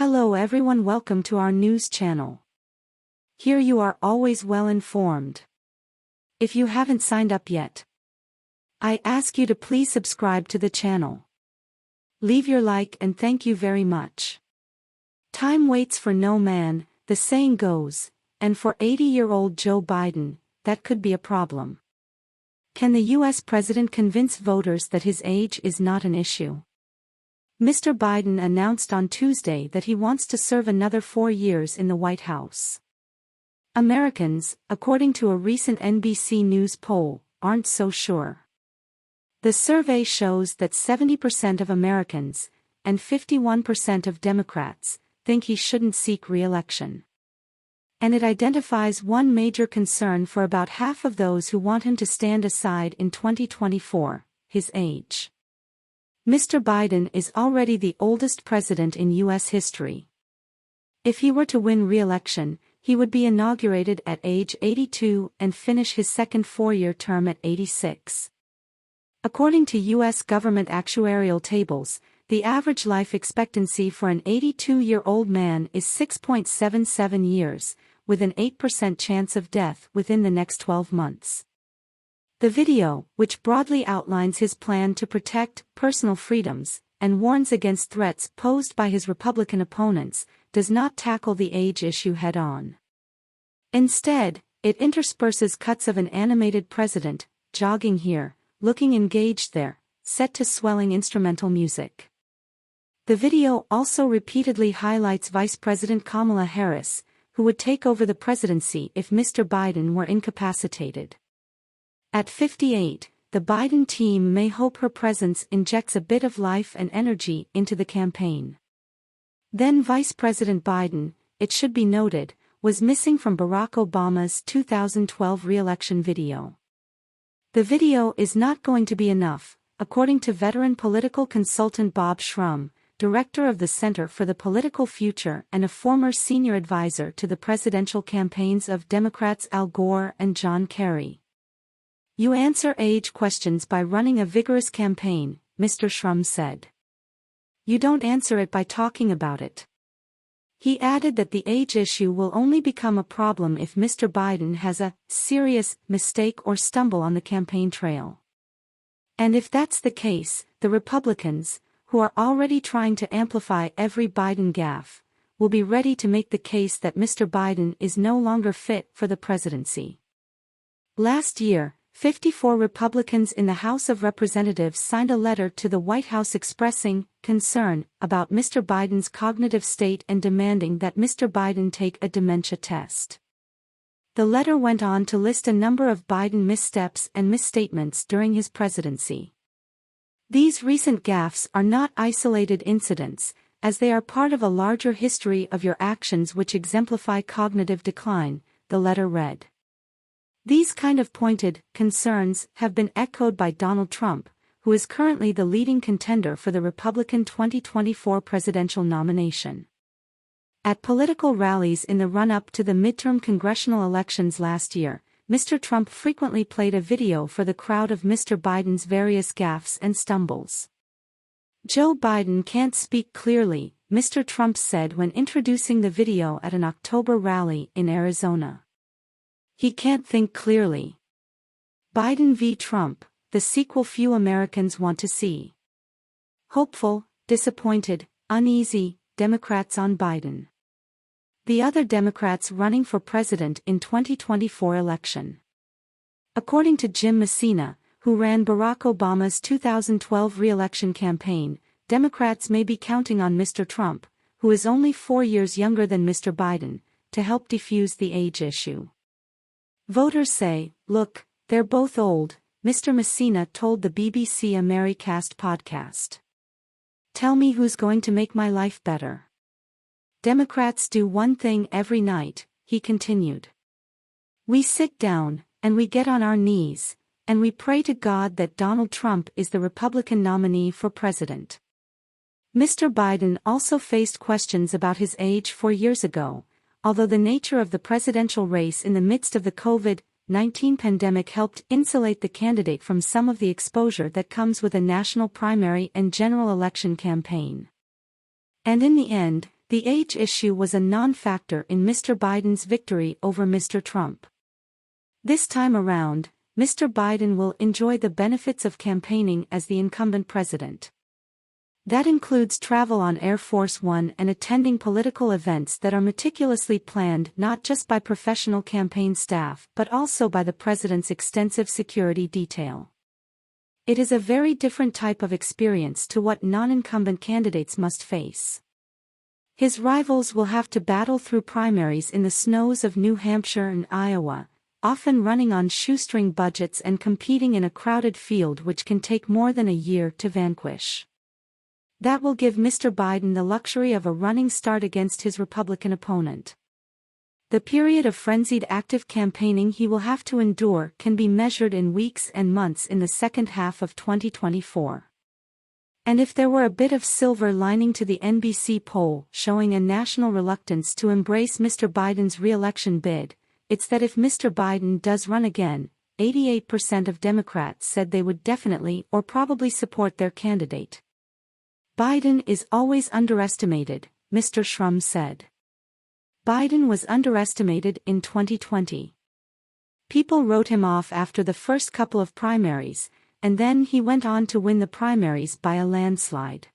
Hello everyone, welcome to our news channel. Here you are always well informed. If you haven't signed up yet, I ask you to please subscribe to the channel. Leave your like and thank you very much. Time waits for no man, the saying goes, and for 80-year-old Joe Biden, that could be a problem. Can the US president convince voters that his age is not an issue? Mr. Biden announced on Tuesday that he wants to serve another 4 years in the White House. Americans, according to a recent NBC News poll, aren't so sure. The survey shows that 70% of Americans, and 51% of Democrats, think he shouldn't seek re-election. And it identifies one major concern for about half of those who want him to stand aside in 2024, his age. Mr. Biden is already the oldest president in U.S. history. If he were to win re-election, he would be inaugurated at age 82 and finish his second 4-year term at 86. According to U.S. government actuarial tables, the average life expectancy for an 82-year-old man is 6.77 years, with an 8% chance of death within the next 12 months. The video, which broadly outlines his plan to protect personal freedoms and warns against threats posed by his Republican opponents, does not tackle the age issue head-on. Instead, it intersperses cuts of an animated president, jogging here, looking engaged there, set to swelling instrumental music. The video also repeatedly highlights Vice President Kamala Harris, who would take over the presidency if Mr. Biden were incapacitated. At 58, the Biden team may hope her presence injects a bit of life and energy into the campaign. Then Vice President Biden, it should be noted, was missing from Barack Obama's 2012 re-election video. The video is not going to be enough, according to veteran political consultant Bob Shrum, director of the Center for the Political Future and a former senior advisor to the presidential campaigns of Democrats Al Gore and John Kerry. You answer age questions by running a vigorous campaign, Mr. Shrum said. You don't answer it by talking about it. He added that the age issue will only become a problem if Mr. Biden has a serious mistake or stumble on the campaign trail. And if that's the case, the Republicans, who are already trying to amplify every Biden gaffe, will be ready to make the case that Mr. Biden is no longer fit for the presidency. Last year, 54 Republicans in the House of Representatives signed a letter to the White House expressing concern about Mr. Biden's cognitive state and demanding that Mr. Biden take a dementia test. The letter went on to list a number of Biden missteps and misstatements during his presidency. These recent gaffes are not isolated incidents, as they are part of a larger history of your actions which exemplify cognitive decline, the letter read. These kind of pointed concerns have been echoed by Donald Trump, who is currently the leading contender for the Republican 2024 presidential nomination. At political rallies in the run-up to the midterm congressional elections last year, Mr. Trump frequently played a video for the crowd of Mr. Biden's various gaffes and stumbles. Joe Biden can't speak clearly, Mr. Trump said when introducing the video at an October rally in Arizona. He can't think clearly. Biden v. Trump, the sequel few Americans want to see. Hopeful, disappointed, uneasy, Democrats on Biden. The other Democrats running for president in 2024 election. According to Jim Messina, who ran Barack Obama's 2012 re-election campaign, Democrats may be counting on Mr. Trump, who is only 4 years younger than Mr. Biden, to help defuse the age issue. Voters say, look, they're both old, Mr. Messina told the BBC Americast podcast. Tell me who's going to make my life better. Democrats do one thing every night, he continued. We sit down, and we get on our knees, and we pray to God that Donald Trump is the Republican nominee for president. Mr. Biden also faced questions about his age 4 years ago, although the nature of the presidential race in the midst of the COVID-19 pandemic helped insulate the candidate from some of the exposure that comes with a national primary and general election campaign. And in the end, The age issue was a non-factor in Mr. Biden's victory over Mr. Trump. This time around, Mr. Biden will enjoy the benefits of campaigning as the incumbent president. That includes travel on Air Force One and attending political events that are meticulously planned not just by professional campaign staff but also by the president's extensive security detail. It is a very different type of experience to what non-incumbent candidates must face. His rivals will have to battle through primaries in the snows of New Hampshire and Iowa, often running on shoestring budgets and competing in a crowded field which can take more than a year to vanquish. That will give Mr. Biden the luxury of a running start against his Republican opponent. The period of frenzied active campaigning he will have to endure can be measured in weeks and months in the second half of 2024. And if there were a bit of silver lining to the NBC poll showing a national reluctance to embrace Mr. Biden's re-election bid, it's that if Mr. Biden does run again, 88% of Democrats said they would definitely or probably support their candidate. Biden is always underestimated, Mr. Shrum said. Biden was underestimated in 2020. People wrote him off after the first couple of primaries, and then he went on to win the primaries by a landslide.